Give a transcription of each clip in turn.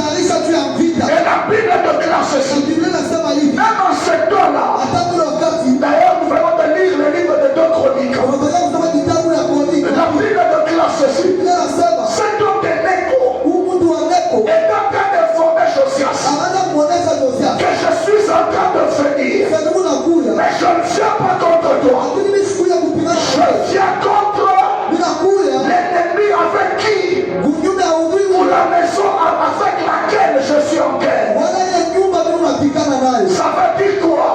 Et la Bible déclare ceci. Même en ce temps-là, d'ailleurs, nous venons de lire le livre de 2 Chroniques. La Bible déclare ceci. Cet homme de Neko est en train de former Josias. Que je suis en train de venir. Mais je ne viens pas contre toi. Je viens contre l'ennemi avec qui, ou la maison avec laquelle je suis en guerre. Ça veut dire quoi?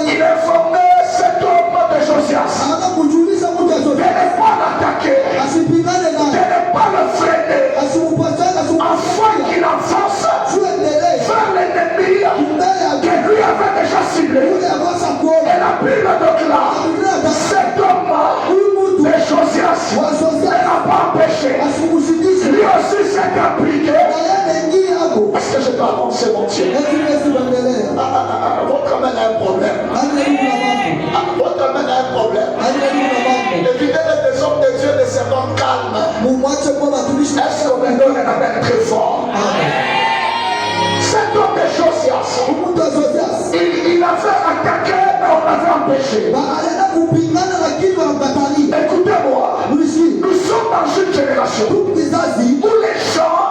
Il est formé cet homme de Josias. De ne pas l'attaquer, de ne pas le freiner, afin qu'il avance vers l'ennemi que lui avait déjà ciblé. Et la Bible déclare cet homme de Josias ne l'a pas empêché. Lui aussi s'est appliqué. Est-ce que je peux avancer, mon Dieu? Votre main a un problème. Votre main a un problème. Évitez les hommes de Dieu de se rendre calmes. Est-ce qu'on me donne un amen très fort? Cet homme de Josias, il avait attaqué, mais on l'avait empêché. Écoutez-moi, nous sommes dans une génération où les gens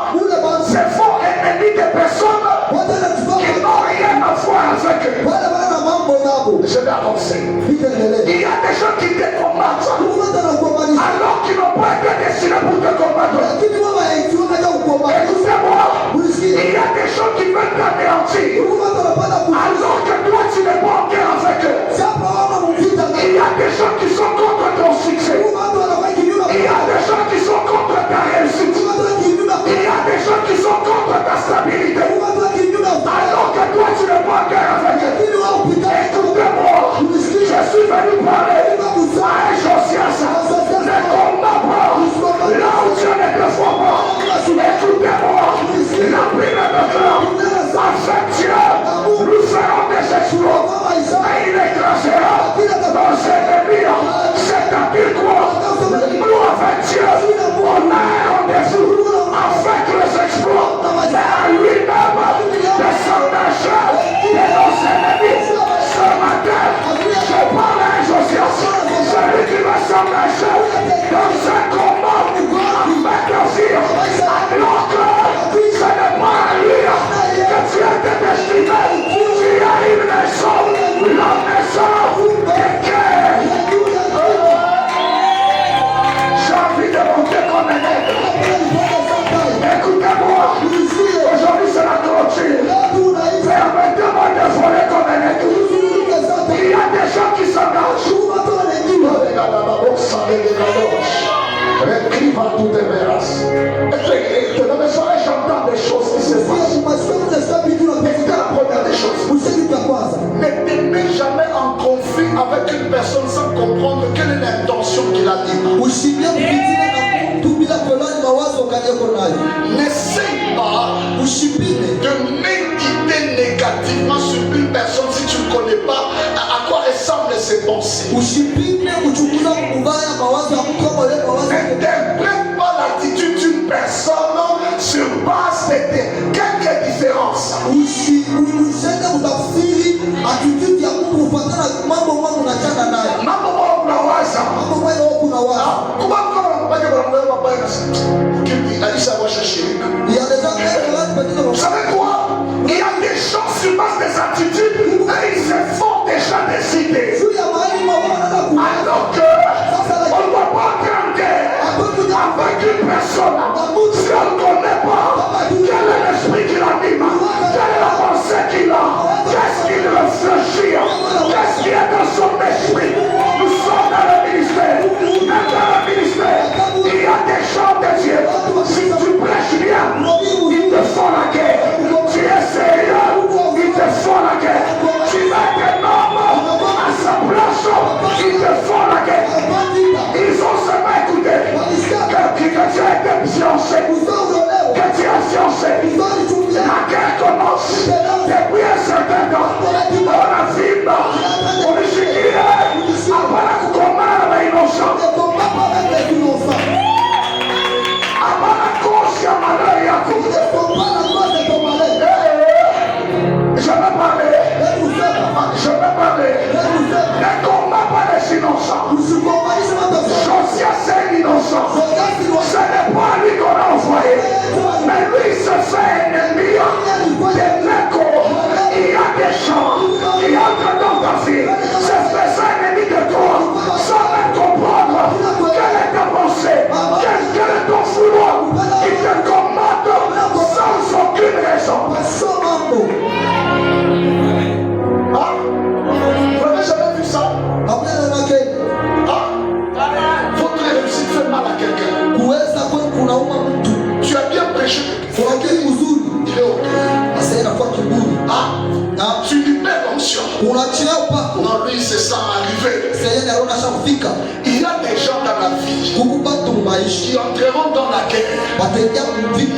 se font ennemis des personnes qui n'ont rien à voir avec eux. Je vais avancer. Il y a des gens qui te combattent alors qu'ils n'ont pas été destinés pour te combattre. Écoutez-moi, il y a des gens qui veulent t'anéantir alors que toi tu n'es pas en guerre avec eux. Il y a des gens qui sont contre ton succès. Il y a des gens qui sont contre ta réussite. Il y a des gens qui sont contre ta stabilité. Alors que toi tu n'es pas en guerre avec eux. Écoutez-moi, je suis venu parler à Josias. Ne combat pas là où Dieu ne te voit pas. Écoutez-moi, la Bible déclare avec Dieu, nous ferons des exploits. Et il écrasera nos ennemis. C'est-à-dire quoi? Nous avec Dieu, on a un rendez-vous avec les exploits. Mais à lui-même, descendage de nos ennemis. Ce matin, je parle à Josias, celui qui va s'engager dans un combat avec la vie, alors que ce n'est pas à lui que tu as été destiné. Tu as une maison, la maison de guerre. J'ai envie de monter comme un aigle. Écoutez-moi, aujourd'hui c'est la clôture. Permettez-moi de voler comme un aigle. Il y a des gens qui s'engagent. Écrivent à toutes les menaces. Dans mes oreilles, j'entends des choses qui se passent. Écoutez la première des choses. Ne te mets jamais en conflit avec une personne sans comprendre quelle est l'intention qu'il a dit. N'essaye pas de méditer négativement sur une personne si tu ne connais pas à quoi ressemblent ses pensées. N'interprète pas l'attitude d'une personne sur base de quelques différences. Vous savez quoi? Il y a des gens sur base des attitudes et ils se font déjà décider. Alors que on ne doit pas grandir avec une personne si on ne connaît pas quel est l'esprit qui l'anime, quelle est la pensée qu'il a, qu'est-ce qu'il réfléchit, qu'est-ce qui est dans son esprit. Nous sommes dans le ministère, même dans le ministère, il y a des gens de Dieu. Si tu prêches bien, ils te font la guerre. Ah, vous n'avez jamais vu ça? Votre réussite fait mal à quelqu'un. Tu as bien prêché. Il est ok. Tu libères l'onction. Non, lui, c'est ça arrivé. Il y a des gens dans la vie qui entreront dans la guerre.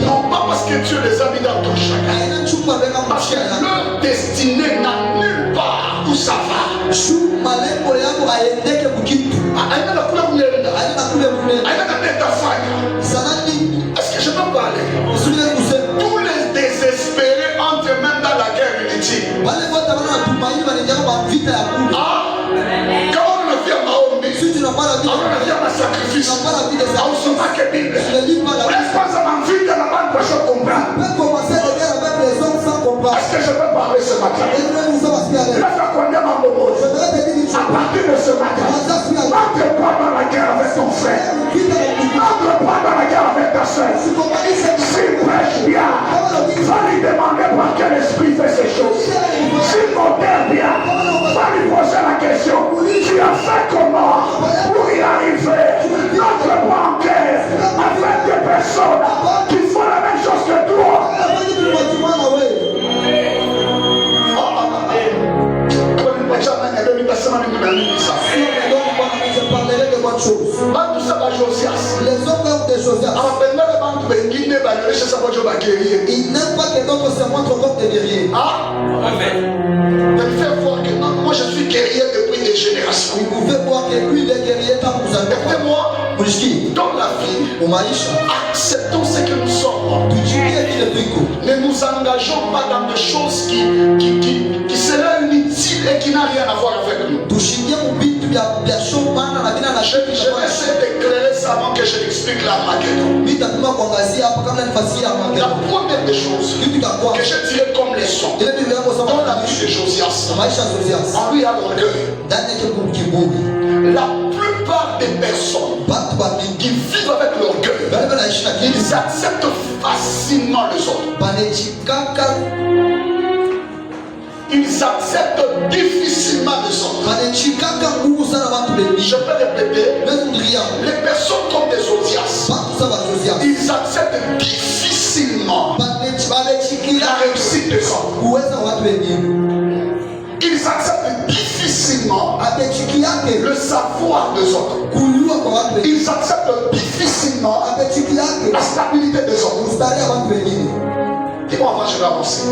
Non pas parce que Dieu les a mis dans ton chemin, parce que leur destinée n'a nulle part où ça va. Est-ce que je peux parler? Tous les désespérés entrent même dans la guerre inutile. Quand on le vient à Mahomet, on le vient à sacrifice, on se moque de Bible. On laisse pas ça m'envie de la bande pour je comprends. Est-ce que je peux parler ce matin? Là, ça connaît ma bobo. À partir de ce matin, n'entre pas dans la guerre avec ton frère. N'entre pas dans la guerre avec ta soeur. S'il prêche bien, va lui demander par quel esprit fait ces choses. S'il modère bien, va lui poser la question. Tu as fait comment pour y arriver? N'entre pas en guerre avec des personnes qui font la même chose que toi. Les hommes de Josias, ils n'aiment pas que d'autres se montrent comme des guerriers. Moi je suis guerrier depuis des générations. Vous pouvez voir que lui il est guerrier tant que vous avez. Écoutez-moi, dans la vie, acceptons ce que nous sommes. Ne nous engageons pas dans des choses qui seraient inutiles et qui n'ont rien à voir avec nous. Je vais essayer d'éclairer ça avant que je l'explique l'Armageddon. La première des choses que je dirais comme leçon dans la vie de Josias, en lui à l'orgueil. La plupart des personnes qui vivent avec l'orgueil, ils acceptent facilement les autres. Ils acceptent difficilement les autres. Je peux répéter, les personnes comme des Josias, ils acceptent difficilement la réussite des autres. Ils acceptent difficilement le savoir des autres. Ils acceptent difficilement la stabilité des autres. Dis-moi avant, je vais avancer.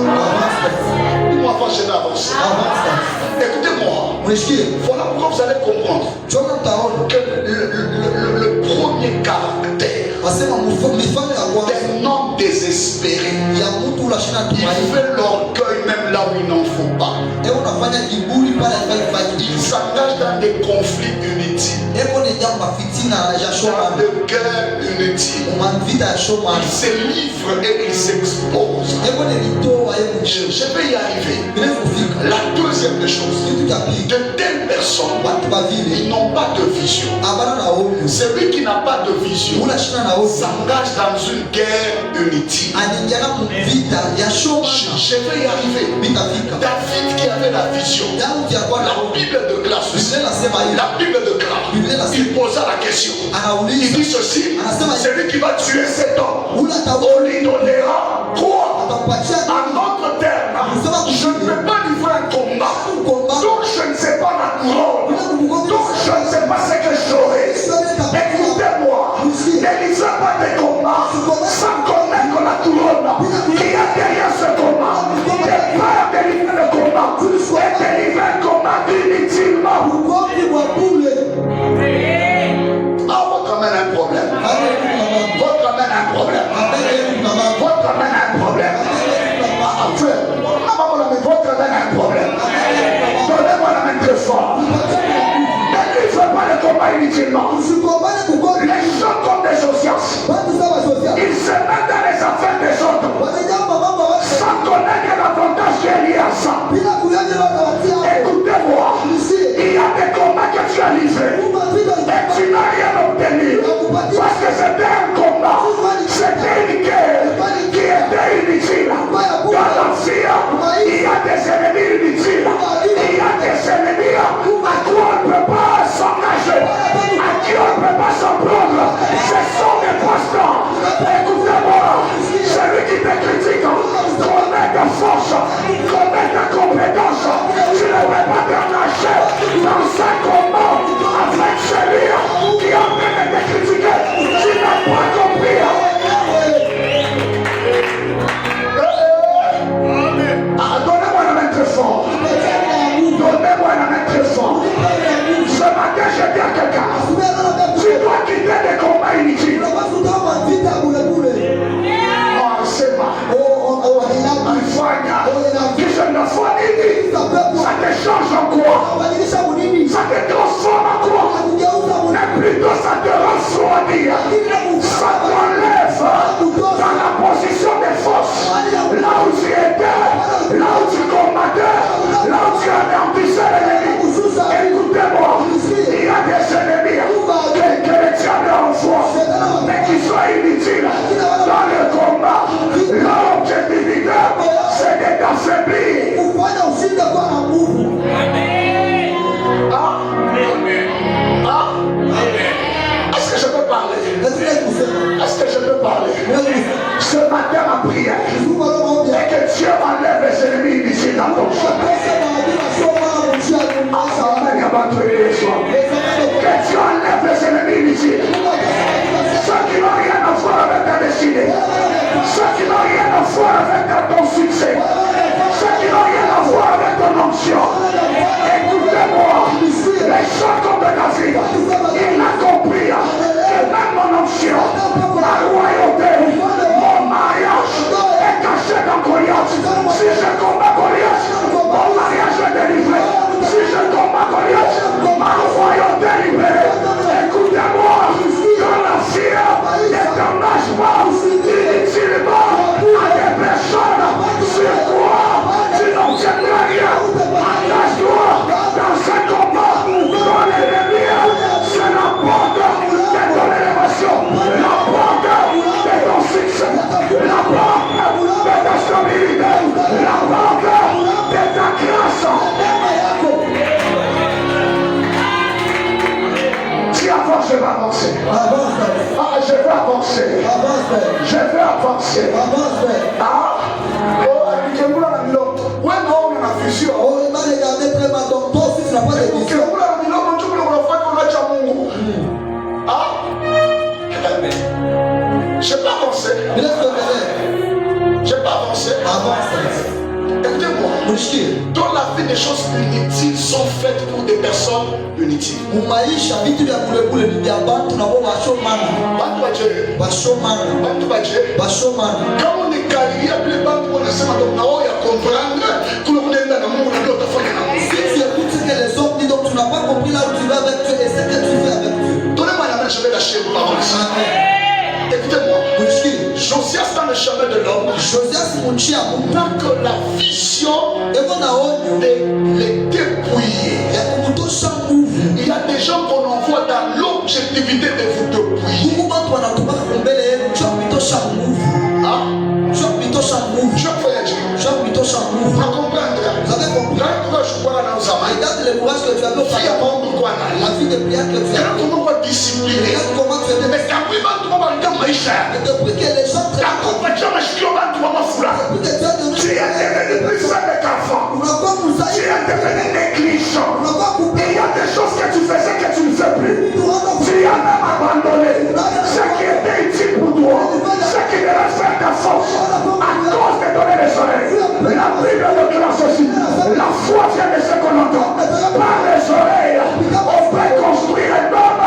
Dis-moi avant, je vais avancer. Écoutez-moi. Voilà pourquoi vous allez comprendre que le premier caractère d'un homme désespéré, il fait l'orgueil même là où il n'en faut pas. Il s'engage dans des conflits inutiles, dans des guerres inutiles. Il se livre et il s'expose. Je vais y arriver. La deuxième des choses, de telles personnes, ils n'ont pas de vision. Celui qui n'a pas de vision s'engage dans une guerre inutile. Je vais y arriver. David qui avait la vision, la Bible de classe, la Bible de classe, il posa la question. Il dit ceci: celui qui va tuer cet homme, on lui donnera quoi? En d'autres termes, je ne peux pas livrer un combat donc je ne sais pas la couronne, donc je ne sais pas ce que j'aurai. Écoutez-moi, ne livrez pas des combats sans connaître la couronne qui est derrière ce combat. T'es prêt à délivrer le combat et délivrer le combat inutilement. Votre amène un problème. Votre amène un problème. Votre amène un problème. Votre amène un problème. Donnez-moi la main très fort. Ne livrez pas le combat inutilement. Les gens comme des Josias, ils se mettent dans les affaires des autres sans connaître l'avantage qui est lié à ça. Écoutez-moi, il y a des combats que tu as livrés et tu n'as rien obtenu parce que c'était un combat, c'était une guerre qui était inutile. Dans avec ton succès, ceux qui n'ont rien à voir avec ton onction. Écoutez-moi, les choses comme de David, il a compris que même mon onction, ma royauté, mon mariage est caché dans Goliath. Si je combats Goliath, mon mariage est délivré. Si je combats Goliath, ma royauté est libérée. Écoutez-moi, dans la fière et dans l'âgement, inutilement à des personnes sur quoi tu n'obtiendras rien. Engage-toi dans ce combat. Dans l'ennemi, c'est la porte de ton élévation, la porte de ton succès, la porte de ta stabilité, la porte de ta grâce. Si avant je vais avancer, je vais avancer, je vais avancer. Appliquez-vous la milote. Ouais, non, on a la fusion. Oh, il m'a regardé très mal, donc toi aussi tu n'as pas de vision. Je n'ai pas avancé. Je n'ai pas avancé. Écoutez-moi. Dans la vie, des choses inutiles sont faites pour des personnes inutiles. Quand on est carrié, les banques, on essaie de comprendre que l'on est dans le monde, l'autre fois. Si tu écoutes ce que les hommes disent, donc tu n'as pas compris là où tu vas avec Dieu et ce que tu fais avec Dieu. Donnez-moi la main, je vais lâcher vos paroles. Écoutez-moi. Josias dans le chemin de l'homme. N'a que la vision de les dépouiller. Il y a des gens qu'on envoie dans l'objectivité de vous dépouiller. La vie de prière que tu as. Depuis que les gens tu es devenu plus faible qu'enfant. Tu es devenu négligent. Il y a des choses que tu faisais que tu ne fais plus. Tu as même abandonné ce qui était utile pour toi, ce qui devait faire ta force à cause de donner les oreilles. La Bible nous classe aussi. La foi vient de ce qu'on entend. Par les oreilles, on peut construire un homme.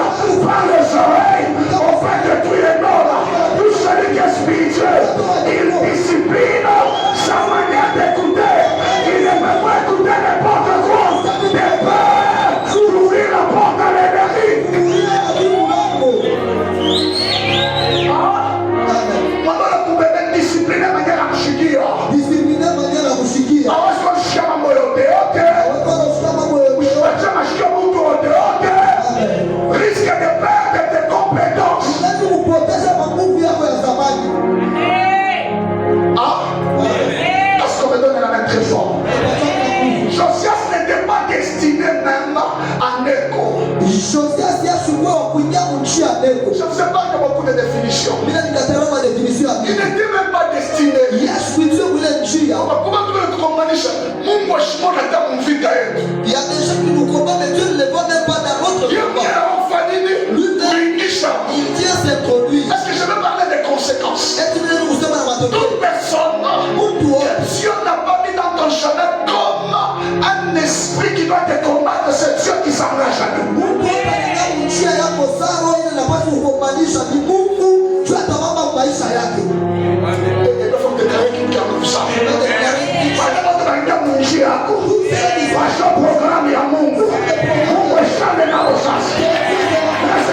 Par les oreilles, on peut détruire un homme. Tout celui qui est spirituel, il discipline sa manière d'écouter. Il ne peut pas écouter n'importe quoi. Des peurs d'ouvrir la porte à l'ennemi. Discipliner manière à kushikia. Awaswa shama moyo yote. Wachama shika mtu yote. Risque de perdre tes compétences. Est-ce qu'on me donne la main très fort? Josias n'était pas destiné même à Neko. Je ne sais pas comment beaucoup de définitions. Il n'était même pas destiné. Comment tu veux le commander? Mungu ashimona hata mvita yetu. Il y a des gens qui nous combattent, mais Dieu ne les voit même pas dans notre combat. Il tient ses produits. Est-ce que je vais parler des conséquences? Toute personne que Dieu n'a pas mis dans ton chemin comme un esprit qui doit te combattre, c'est Dieu qui s'engage à nous. Programu ya Mungu. Mungu eshale nabo sasa.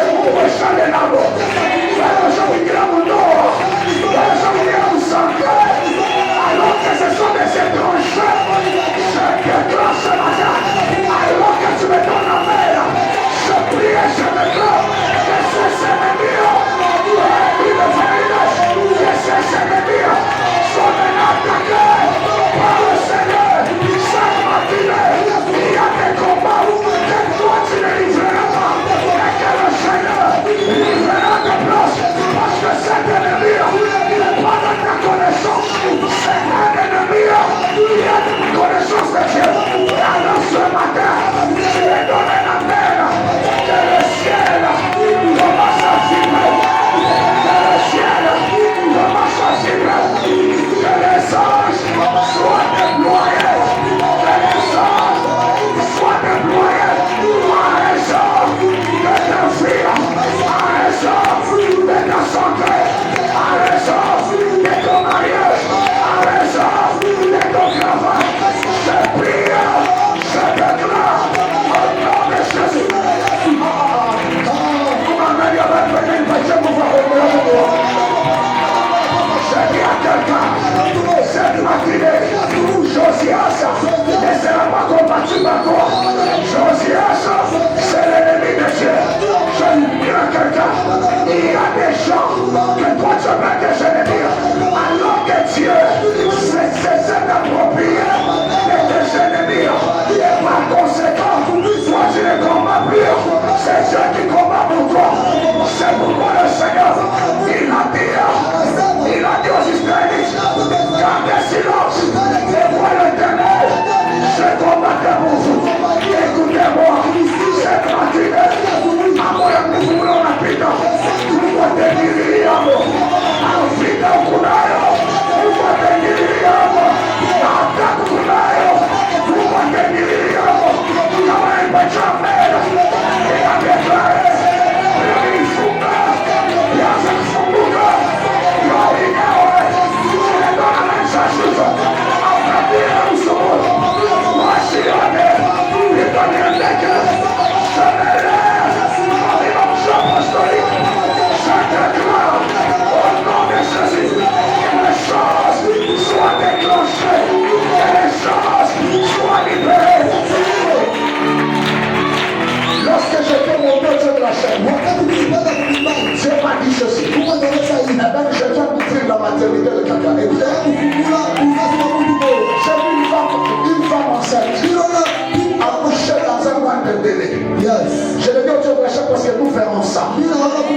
Mungu eshale nabo. Wewe kuingia mundoa. Wewe kuingia musanga. Alors que ce sont des étrangers. Je déclare ce matin. Alors que tu me donnes la main. Je prie et je déclare que ces ennemis yako, afida kunayo, ufatengili yako, ataku kunayo, ufatengili yako, kama ipachamela, inapetare, ilifunga, yaza kufunguka, yori nyawe, sinedona mensashuza, akabira usoro, wasione, itaniendeke, sanere, apostolique, Saint-Éclat, au nom de Jésus, que les choses soient déclenchées, que les choses soient libérées. Lorsque j'étais monté sur la chaîne, Dieu m'a dit ceci. Eh bien, je viens d'ouvrir la maternité de quelqu'un. Et j'ai vu une femme enceinte, accouchée dans un mois de délai. Je le dis au Dieu de la chaîne parce que nous verrons ça.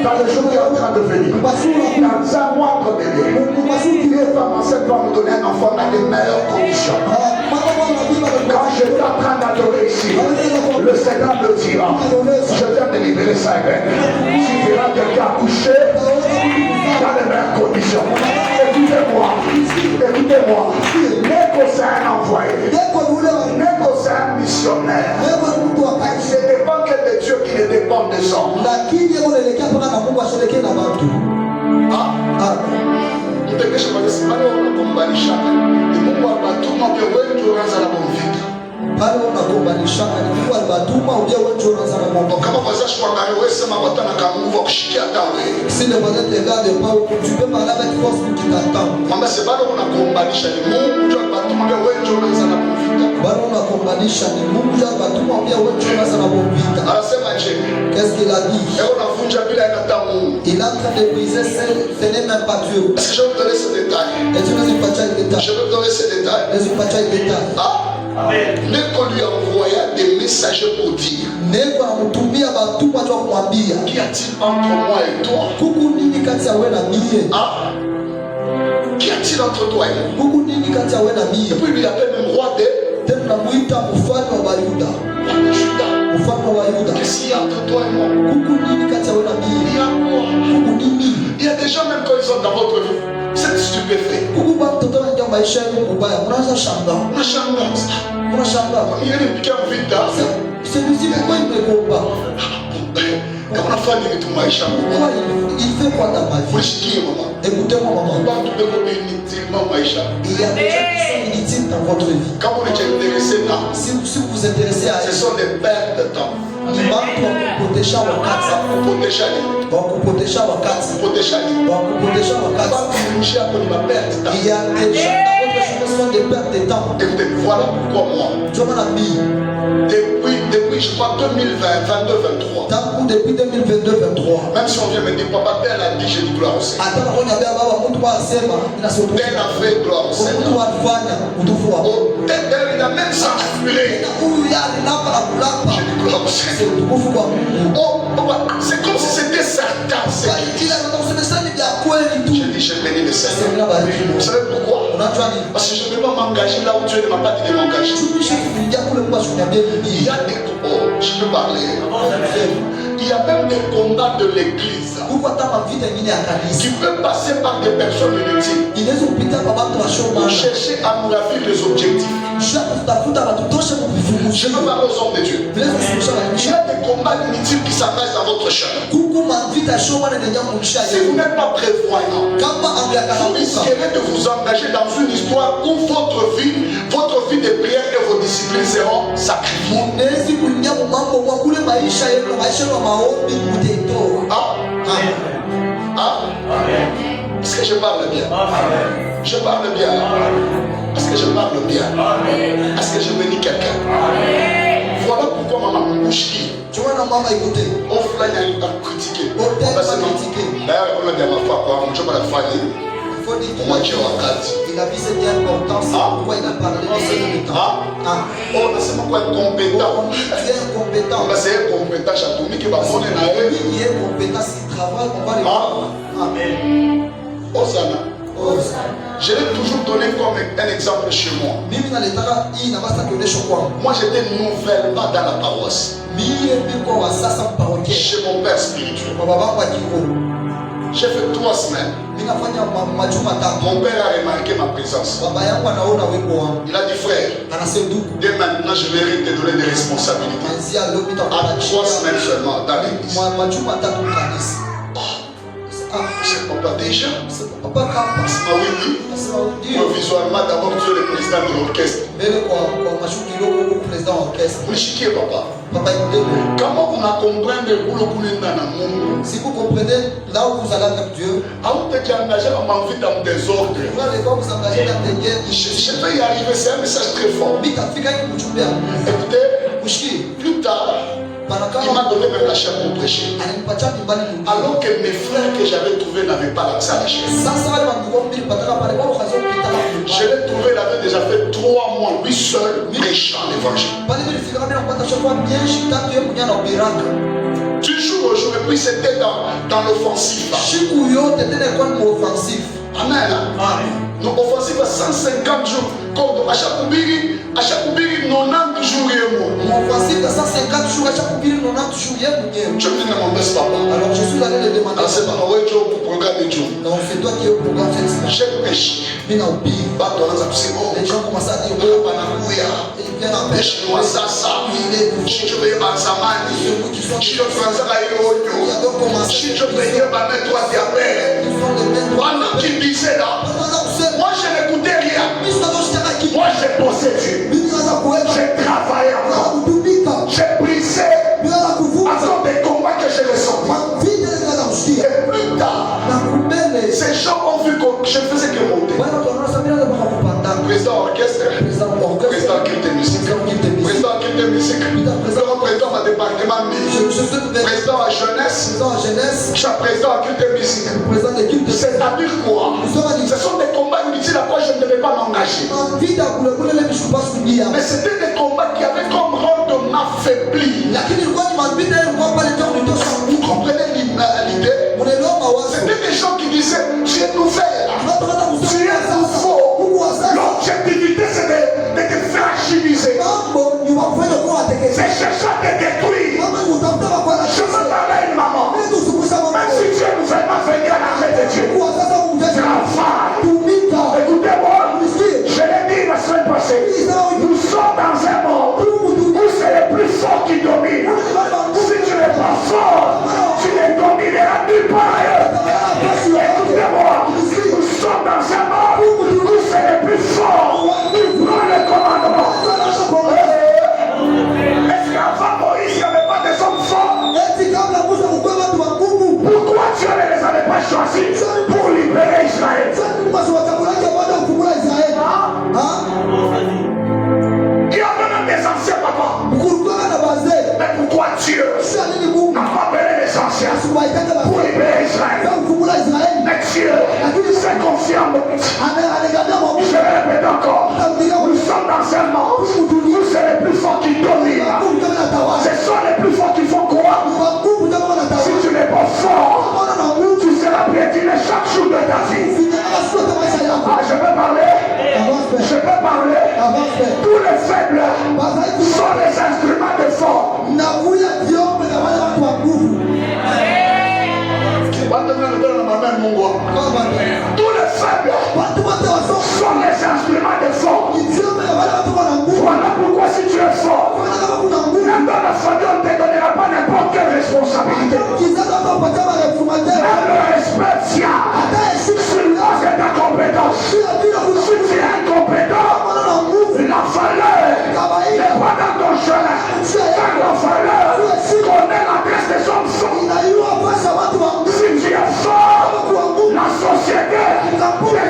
Dans le jour qui est en train de venir. Dans un mois de délai. Une femme enceinte va nous donner un enfant dans les meilleures conditions. Quand je suis en train d'adorer ici, le Seigneur me dira, je viens de libérer ça. Tu verras quelqu'un accoucher dans les meilleures conditions. Écoutez-moi, écoutez-moi. Neko c'est un envoyé. Neko c'est un missionnaire. Ce ne dépend que de Dieu qui ne dépend des hommes. Si le voisin te regarde pas, tu peux parler avec force pour qu'il t'attende. Qu'est-ce qu'il a dit? Il est en train de briser ce n'est même pas Dieu. Est-ce que je vais vous donner ce détail? Je vais vous donner ce détail. Neko lui envoya des messagers pour dire qu'y a-t-il entre moi et toi? Qu'y a-t il entre toi et moi? Et puis il appelle même roi de Juda. Qu'est-ce qu'il y a entre toi et moi? Il y a des gens même quand ils sont dans votre vie, vous êtes stupéfaits. Il y a des piquants vite. Celui-ci, pourquoi il ne répond pas? Il fait quoi dans ma vie? Écoutez-moi, maman. Il y a des gens qui sont inutiles dans votre vie. Quand vous êtes intéressé là, si vous vous intéressez à ce sont des pertes de temps. Il y a des gens sont des pertes de temps. Écoutez, voilà pourquoi moi, depuis je crois 2020, 22, 23. Depuis 2022, 23. Même si on vient me dire, papa, tel a dit, j'ai dit gloire au Seigneur. Tel a fait gloire au Seigneur. Tel, il a même censuré. J'ai dit gloire au Seigneur. C'est comme si c'était certain. J'ai dit, j'ai béni le Seigneur. Vous savez pourquoi? Parce que je ne peux pas m'engager là où Dieu ne m'a pas dit de m'engager. Il y a des combats, je peux parler. Il y a même des combats de l'église qui peuvent passer par des personnes inutiles pour chercher à nous ravir les objectifs. Je veux parler aux hommes de Dieu. Il y a des combats inutiles qui s'engagent dans votre chemin. Si vous n'êtes pas prévoyant, vous risquerez de vous engager dans une histoire où votre vie de prière et vos disciplines seront sacrifiées. Est-ce que je parle bien? Je parle bien. Est-ce que je parle bien? Est-ce que je bénis quelqu'un? Voilà pourquoi maman Mouchki. Tu vois, maman, écoutez. On flagne à critiquer. D'ailleurs, on a bien ma femme, on a la famille. Il a vu cette importance. Pourquoi il a parlé de ce temps? Oh, c'est quoi compétent? Tu es incompétent. C'est incompétent, Chatoumi qui va sonner là. Lui qui est compétent, s'il travaille, on va le voir. Amen. Osana. Je l'ai toujours donné comme un exemple chez moi. Moi, j'étais nouvellement dans la paroisse. Chez mon père spirituel. J'ai fait 3 semaines. Mon père a remarqué ma présence. Il a dit, frère, dès maintenant je vais te donner des responsabilités. À 3 semaines seulement dans l'église. C'est papa déjà. Ah oui. Provisoirement, d'abord tu es le président de l'orchestre. Qui est papa? Comment vous comprendre si vous comprenez là où vous allez avec Dieu, vous êtes engagé dans vie dans des ordres. Vous engagez dans des guerres. Je vais y arriver, c'est un message très fort. Écoutez, plus tard, il m'a donné même la chair pour prêcher. Alors que mes frères que j'avais trouvés n'avaient pas l'accès à la chair. Je l'ai trouvé, il avait déjà fait 3 mois, lui seul, prêchant l'évangile. Du jour au jour, et puis c'était dans l'offensif. Amen. Nous offensif à 150 jours. Comme à chaque oubli 90 jours et moi. Offensif à 150 jours, à chaque oubli 90 jours et moi. Je dis à mon best papa. Alors je suis allé le demander. Alors c'est pas moi qui au programme de Dieu. Non, c'est toi qui es au programme cette semaine. J'ai prêché. Mais non, les gens commencent à dire les Chinois ça. Si tu veux pas ça mani. Si tu prends ça là il est si tu veux pas mettre toi diabète. Pendant qu'il disait là. Moi je n'écoutais rien. Moi j'ai bossé Dieu. J'ai travaillé encore. J'ai brisé encore des combats que j'ai ressentis. Et plus tard, ces gens ont vu que je ne faisais que monter. Président orchestre, président culte de musique, président culte de musique, président de département musique, président à jeunesse, je suis président culte de musique. C'est-à-dire quoi? Ce sont des combats inutiles à quoi je ne devais pas m'engager. Mais c'était des combats qui avaient comme rôle de m'affaiblir. Vous comprenez l'idée? C'était des gens qui disaient tu es nouvelle, tu es nouveau. L'objectivité c'est de te fragiliser. C'est chercher à te détruire. Je me parlais à une maman. Même si tu es nouvellement venu à l'arrêt de Dieu, travaille. Écoutez-moi, je l'ai dit la semaine passée. Nous sommes dans un monde où c'est les plus forts qui dominent. Si tu n'es pas fort, tu ne domineras nulle part ailleurs. Écoutez-moi, nous sommes dans un monde où c'est les plus forts qui prennent le commandement. Est-ce qu'avant Moïse, il n'y avait pas des hommes forts? Pourquoi Dieu ne les avait pas choisis pour libérer Israël? Il y avait même des anciens papas. Mais pourquoi Dieu n'a pas appelé les anciens pour libérer Israël? Mais Dieu s'est confié en nous. Je vais répéter encore. Nous sommes dans un monde où c'est les plus forts qui dominent. Ce sont les plus forts qui font quoi? Si tu n'es pas fort, tu seras piétiné chaque jour de ta vie. Ah, je peux parler. Je peux parler. Tous les faibles sont les instruments de force. Tous les faibles sont les instruments de force. Voilà pourquoi si tu es fort, même dans la famille on ne te donnera pas n'importe quelle responsabilité. Même le respect tient sur l'os de ta compétence. Si tu es incompétent, la valeur n'est pas dans ton chemin. Car la valeur connaît l'adresse des hommes forts. Si tu es fort, la société te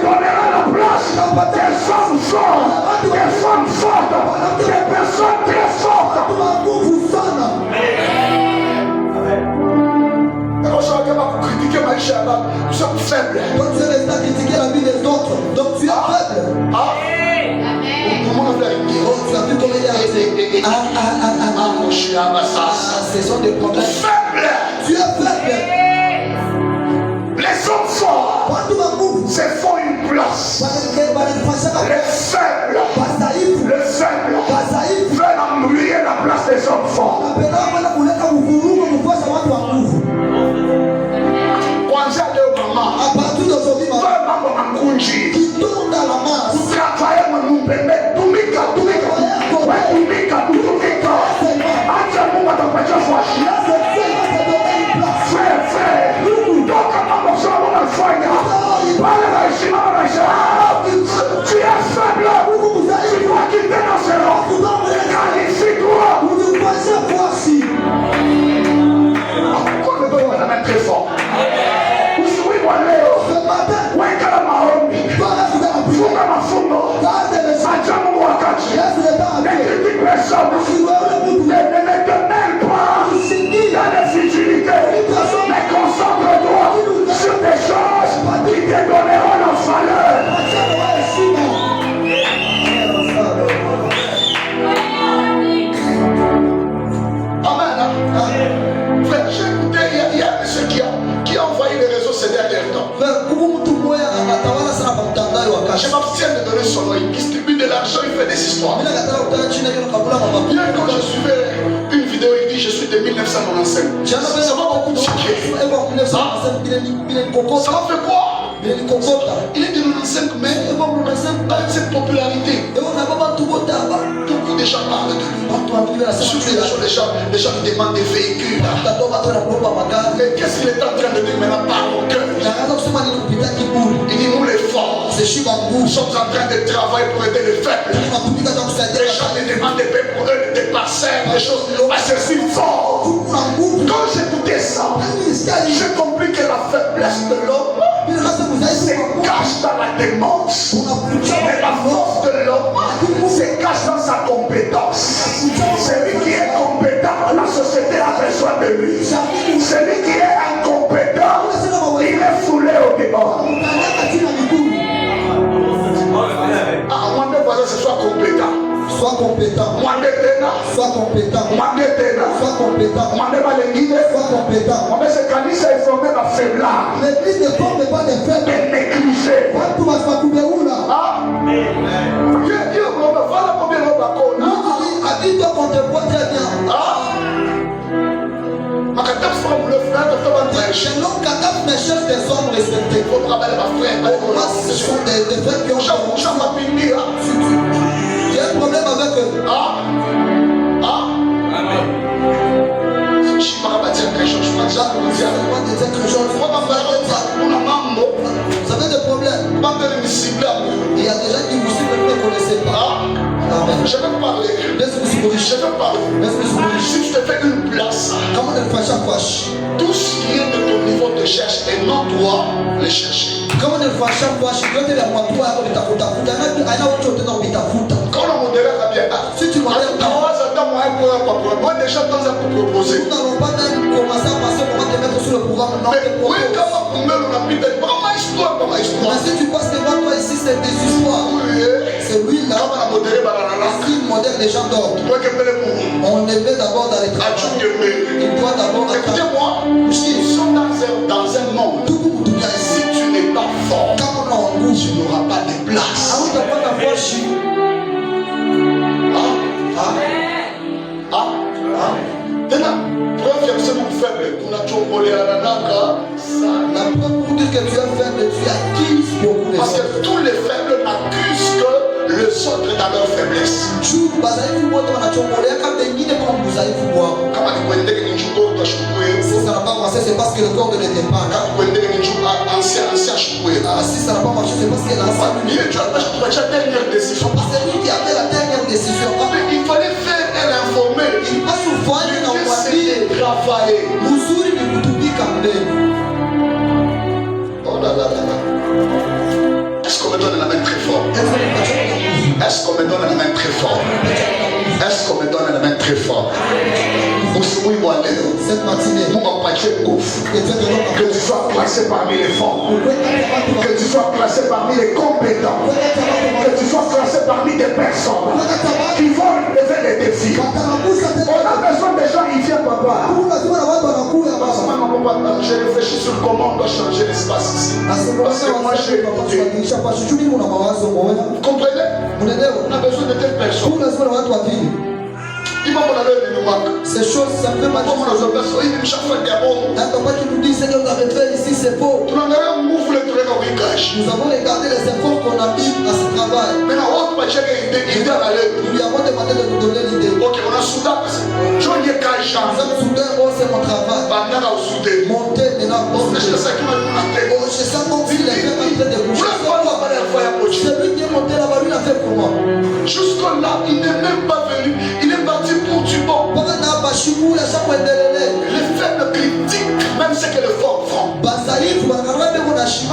donnera la place des hommes forts, des femmes fortes, des personnes très fortes. Critiquer Maïcha, nous sommes faibles. Toi tu es resté à critiquer la vie des autres, donc tu es faible. Tu as vu comment il a été. Ce sont des problèmes. Faible. Tu es faible. Les hommes forts se font une place. Les faibles veulent embrouiller la place des hommes forts. Kwanza leo mpembe tumika acha Mungu atakupatia fwashi toka mambo sawa unafanya pale na heshima na tu es faible tu dois quitter dans ce nom qualifie-toi quoi me donne la main très fort usiwi wa leo weka la maombi funga mafungo acha Mungu wakati ne critique personne ne te mêle pas dans les futilités mais concentre-toi sur des choses qui te donneront la valeur. Amen. Frère, j'ai écouté, il y a monsieur qui a envoyé les réseaux ces derniers temps. Je m'abstiens de donner son nom. Il distribue de l'argent, il fait des histoires. Hier, quand je suivais une vidéo, il dit je suis de 1995. Ça m'a beaucoup tiqué. Ça m'a fait quoi? Il est de 95, mais avec cette popularité, beaucoup de gens parlent de lui. Surtout les gens lui demandent des véhicules. Mais qu'est-ce qu'il est en train de dire maintenant par mon cœur? Il dit nous les forts, nous sommes en train de travailler pour aider les faibles. Les gens lui demandent des paix pour eux, des parcelles, des choses. Parce que c'est fort. Quand j'écoutais ça, j'ai compris que la faiblesse de l'homme se cache dans la démence. Mais la force de l'homme se cache dans sa compétence. Celui qui est compétent, la société a besoin de lui. Celui qui est incompétent, il est foulé au dehors. Moi, mes voisins, ce soit compétent. Sois compétent. Sois compétent. Sois compétent. Sois compétent. Sois compétent. L'église ne forme pas des faibles. Mais négligé. Voilà combien habite-toi qu'on te voit très bien. Chez l'homme Kadaf ne cherche des hommes respectés. Moi, ce sont des frères qui ont j'ai un problème avec eux. Je ne pas dire quelque chose. Vous avez des problèmes. Il y a des gens qui vous suivent et ne connaissent pas. Je vais parler. Si tu te fais une place, comment ne pas chaque fois? tout ce qui est de ton niveau te cherche et non toi les chercher. Comment ne pas chaque fois? Je dois te dire moi toi avec ta futa. Quand on modère bien, si tu modères pas, moi déjà dans un pour proposer. Nous n'allons pas même commencer à passer pour te mettre sur le programme. Mais oui, quand on met le rapide, pas ma histoire. Mais si tu passes devant toi ici, c'est des histoires. C'est lui là. S'il modère les gens d'ordre, on les met d'abord dans les travaux. Il doit d'abord. Écoutez-moi, nous sommes dans un monde. Si tu n'es pas fort, tu n'auras pas de place. Preuve que c'est mon faible. Pour la chombolé à la naka, la preuve pour dire que tu es faible, tu acquises beaucoup de. Parce que tous les faibles n'accusent que les autres dans leur faiblesse. Si ça n'a pas marché, c'est parce que le corps ne l'était pas. Si ça n'a pas marché, c'est parce que l'ancien dernière décision. C'est lui qui a fait la dernière décision. Il fallait faire elle informer. Il passe au foyer dans le travailler. Oh là là là là. Est-ce qu'on me donne la main très fort? Est-ce qu'on me donne la main très fort? Est-ce qu'on me donne la main très fort? Cette matinée, que tu sois classé parmi les forts, que tu sois classé parmi les compétents, que tu sois classé parmi des personnes qui vont lever les défis. On a besoin des gens qui viennent, papa. Je réfléchis sur comment on doit changer l'espace ici. Parce que moi j'ai écouté. Vous comprenez? On a besoin de telles personnes. Ces choses, ça me fait mal. Chaque fois qu'il y a bon, un papa qui nous dit ce que vous avez fait ici, c'est faux. Nous avons regardé les efforts qu'on a mis à ce travail. Mais idée à l'aide. Nous lui avons demandé de nous donner l'idée. Ok, on a soudé. Je vais dire quand je Nous avons soudé, oh, c'est mon travail. Bandana au soudé. Monter maintenant. C'est ça qui m'a dit la tête. Oh, je sens comme si les gens en train de bouger. C'est lui qui est monté là-bas, lui l'a fait pour moi. Jusque-là, il n'est même pas venu. Il est parti pour du bon. Les faibles critiquent, même ce que les forts font. Mais si tu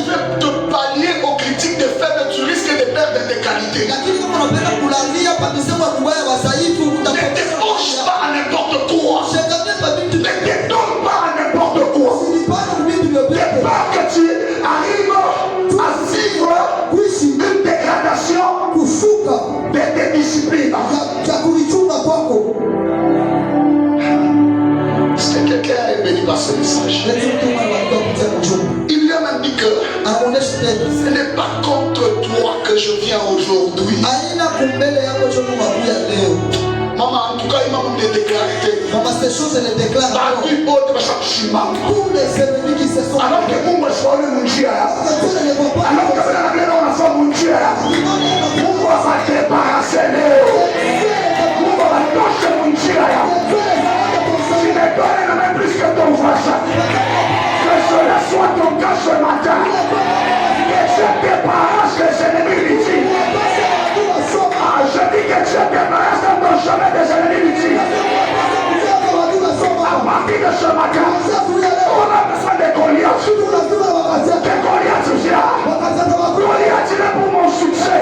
veux te pallier aux critiques des faibles, tu risques de perdre tes qualités. Ne t'éponge pas à n'importe quoi. Ne t'étonne pas à n'importe quoi. Dès pas que tu arrives à vivre une dégradation de tes disciplines. Est-ce que quelqu'un est béni par ce message? Il lui a même dit que ce n'est pas contre toi que je viens aujourd'hui. Maman, en tout cas, il m'a même déclaré. Maman, ces choses, elle les déclare. Alors Tous les ennemis qui se sont. que Mungu asiwaone munjia yako. Alors que vile navile unafaa munjia yako. Mungu awadebarase leo. Mungu awatoshe munjia yako. Tu ne donnes même plus que ton voisin. Que cela soit ton cas ce matin. Que tu te débarrasses des ennemis litiges. Ah, je dis que tu te débarrasses dans ton chemin des ennemis litiges. À partir de ce matin, on a besoin de Goliath. Que Goliath vient. Goliath, il est pour mon succès.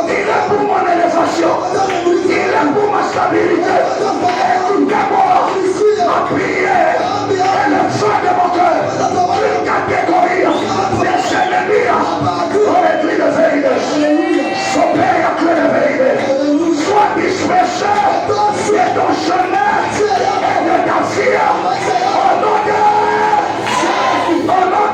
Il est pour mon élévation. Il est pour ma stabilité. Écoutez-moi. Ma prière est le feu de mon cœur. Une catégorie des ennemis. On est pris de vérité. Son père a cru de vérité. Sois dispersé de ton chemin et de ta vie. Au nom de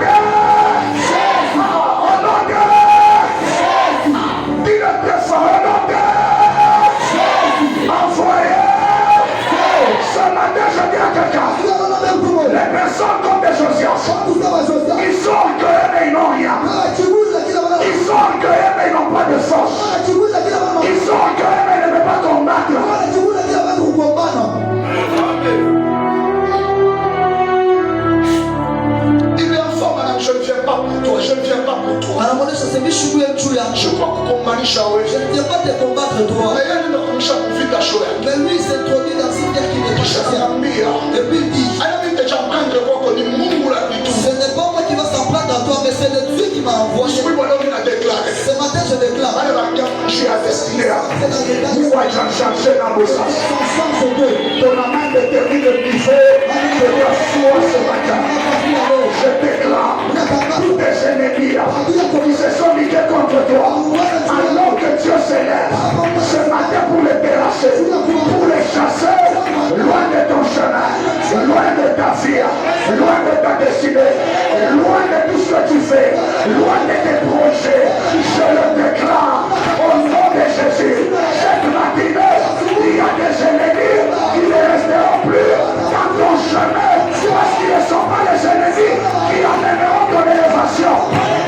les personnes comme des Josias, ils sont orgueilleux mais ils n'ont rien. Ils sont orgueilleux mais ils n'ont pas de force. Ils sont orgueilleux mais ils ne peuvent pas combattre. Il est en forme, madame, je ne viens pas pour toi, je ne viens pas pour toi. Je crois que comme Manisha, Je ne viens pas te combattre toi. Mais lui il s'introduit dans une terre qui n'est pas chrétienne. Et puis il dit, ce n'est pas moi qui va s'en prendre à toi, mais c'est le Dieu qui m'a envoyé. Ce matin je déclare. Ton amène détermine le niveau de ta foi ce matin. Je déclare tous tes ennemis qui se sont ligués contre toi, alors que Dieu s'élève ce matin pour les terrasser, pour les chasser, loin de ton chemin, loin de ta vie, loin de ta destinée, loin de tout ce que tu fais, loin de tes projets. Je le déclare au nom de Jésus. Cette matinée, il y a des ennemis qui ne resteront plus dans ton chemin parce qu'ils ne sont pas les ennemis qui amèneront ton élévation.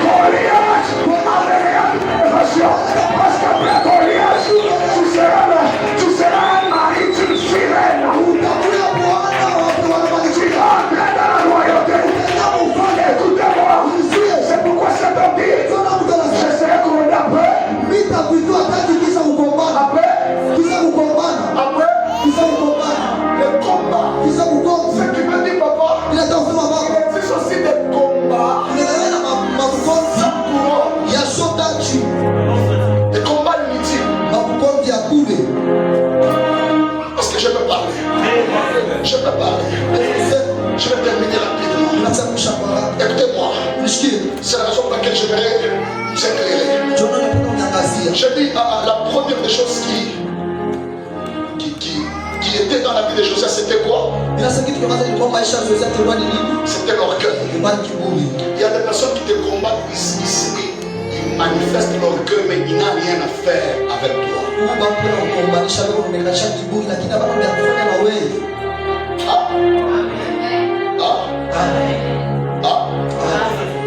Goliath amènera ton élévation parce qu'après Goliath, tu seras un mari d'une sirène. Tu vas entrer dans la royauté. Écoutez-moi, c'est pourquoi cet homme dit, je serai couronné après. Le combat. Ce qui veut dire, papa, c'est aussi des combats. Des combats inutiles. Parce que je peux parler. Je peux parler. Je vais terminer rapidement. Écoutez-moi. C'est la raison pour laquelle je vais vous éclairer. Je dis la première des choses qui était dans la vie de Joseph, c'était quoi? C'était l'orgueil. Il y a des personnes qui te combattent ici, ils manifestent l'orgueil, mais ils n'ont rien à faire avec toi.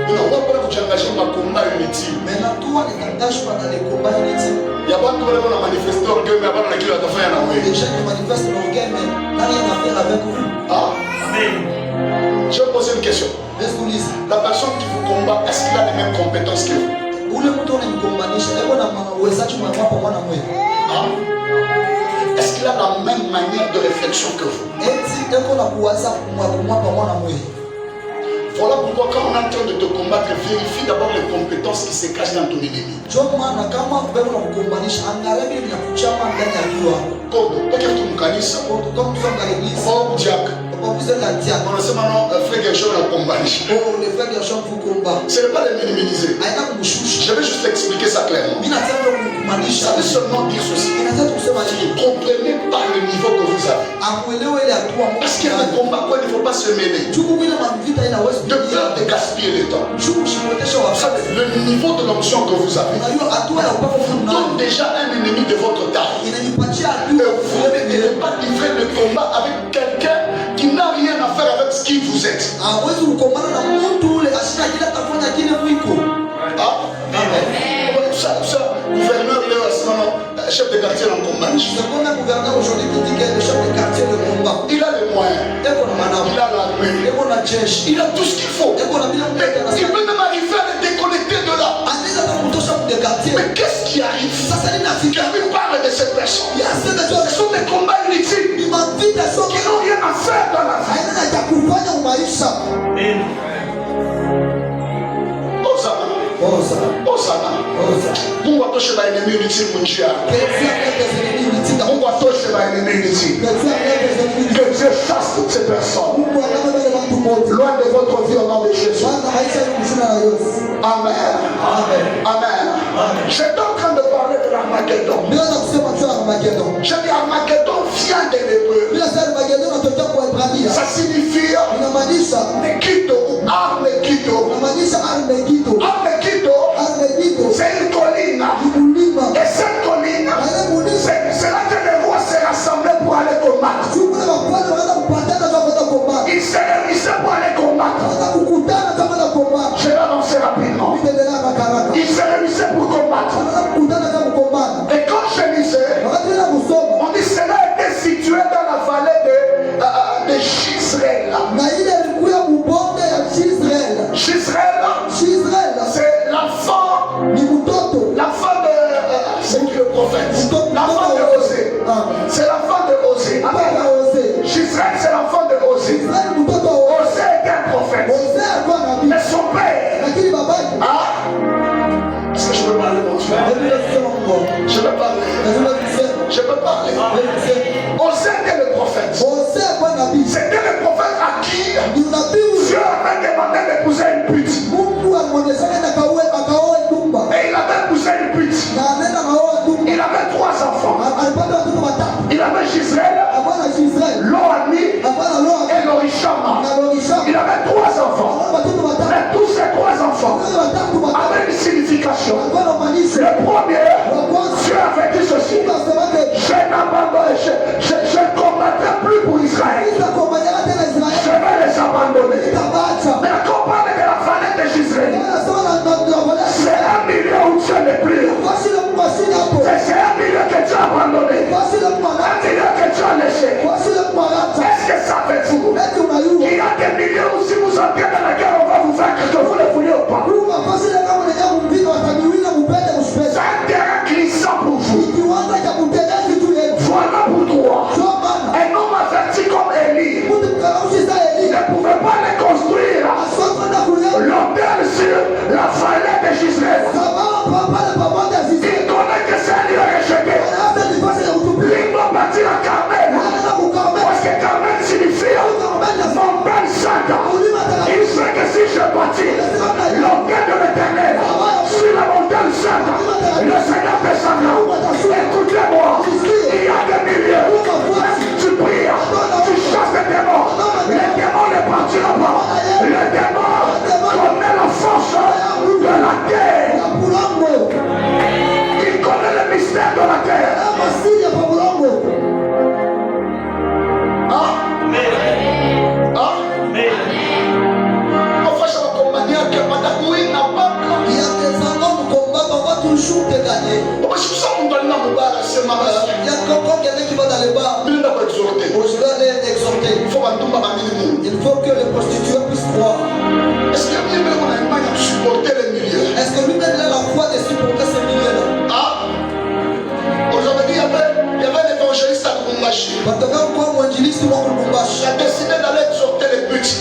Non, on va pas vous engager ma combat. inutile. Maintenant, toi, ne t'engage pas dans les combats inutiles. Il y a pas de problème à manifester orgueil, mais avant la qui va te faire la Les gens qui manifestent l'orgueil, mais n'a rien à faire avec vous. Ah. Je vais poser une question. La personne qui vous combat, est-ce qu'il a les mêmes compétences que vous? Ah. Est-ce qu'il a la même manière de réflexion que vous? Voilà pourquoi quand on est en train de te combattre, vérifie d'abord les compétences qui se cachent dans ton ennemi. Ce n'est pas les minimiser. Je vais juste expliquer ça clairement. Ça veut seulement dire ceci. Comprenez pas le niveau que vous avez. Parce qu'il y a des combats où il ne faut pas se mêler. De peur de gaspiller le temps. Le niveau de l'onction que vous avez vous donne déjà un ennemi de votre taille. Vous ne devez pas livrer le combat avec quelqu'un qui n'a rien à faire avec ce qui vous êtes. Ah? Ça, gouverneur, chef de quartier en combat. Il a les moyens. Il a l'armée. Il a tout ce qu'il faut. Il peut même arriver à les déconnecter de là. Mais qu'est-ce qui arrive? Quelqu'un parle de cette personne. Ce sont des combats inutiles qui n'ont rien à faire dans la vie. Osana. Mungu atoshe ba ennemi inutile munjia. Mungu atoshe ba ennemi inutile. Que Dieu chasse toutes ces personnes. Loin de votre vie au nom de Jésus. Amen. Amen. J'étais en train de parler de l'Armageddon. J'ai dit Armageddon vient des Hébreux. Ça signifie Megiddo ou Armageddon. Armageddon, c'est une colline. Et cette colline, c'est là que les rois se rassemblaient pour aller combattre. Ils se réunissaient pour aller combattre. Je vais annoncer rapidement. Ils se réunissaient pour combattre. Et quand je lisais, on dit que cela était situé dans la vallée de Gisraël. Gisraël, c'est l'enfant de c'est qui le prophète? L'enfant de Osée. C'est l'enfant de Osée. Gisraël, c'est l'enfant de Osée. Osée était un prophète. Mais son père. Est-ce que je peux parler, mon frère? Je peux parler. Je peux parler. Osée était le prophète. C'était le prophète à qui Dieu avait demandé d'épouser une pute. Et il avait épousé une pute. Il avait 3 enfants. Il avait Gisraël, Lo-Ami et Lo-Ishama. Il avait 3 enfants. Mais tous ces 3 enfants avaient une signification. Le premier, Dieu avait dit ceci: je ne combattrai plus pour Israël. Je vais les abandonner. Mais quand on parle de la vallée de Gisraël, c'est un milieu où Dieu n'est plus. C'est un milieu que Dieu a abandonné. Un milieu que Dieu a laissé. Est-ce que ça fait vous? Il y a des milieux où si vous entrez dans la guerre, on va vous vaincre, que vous le voulez ou pas. C'est un terrain glissant pour vous. Voilà pour toi. Un homme averti comme Élie. les bars. Je dois les exhorter. Il faut que les prostituées puissent croire. Est-ce que lui-même en Allemagne a supporté les milieux? Est-ce que lui-même a la foi de supporter ces milieux-là? Ah, aujourd'hui il y avait l'évangéliste à Lubumbashi. Il a décidé d'aller exhorter les petits.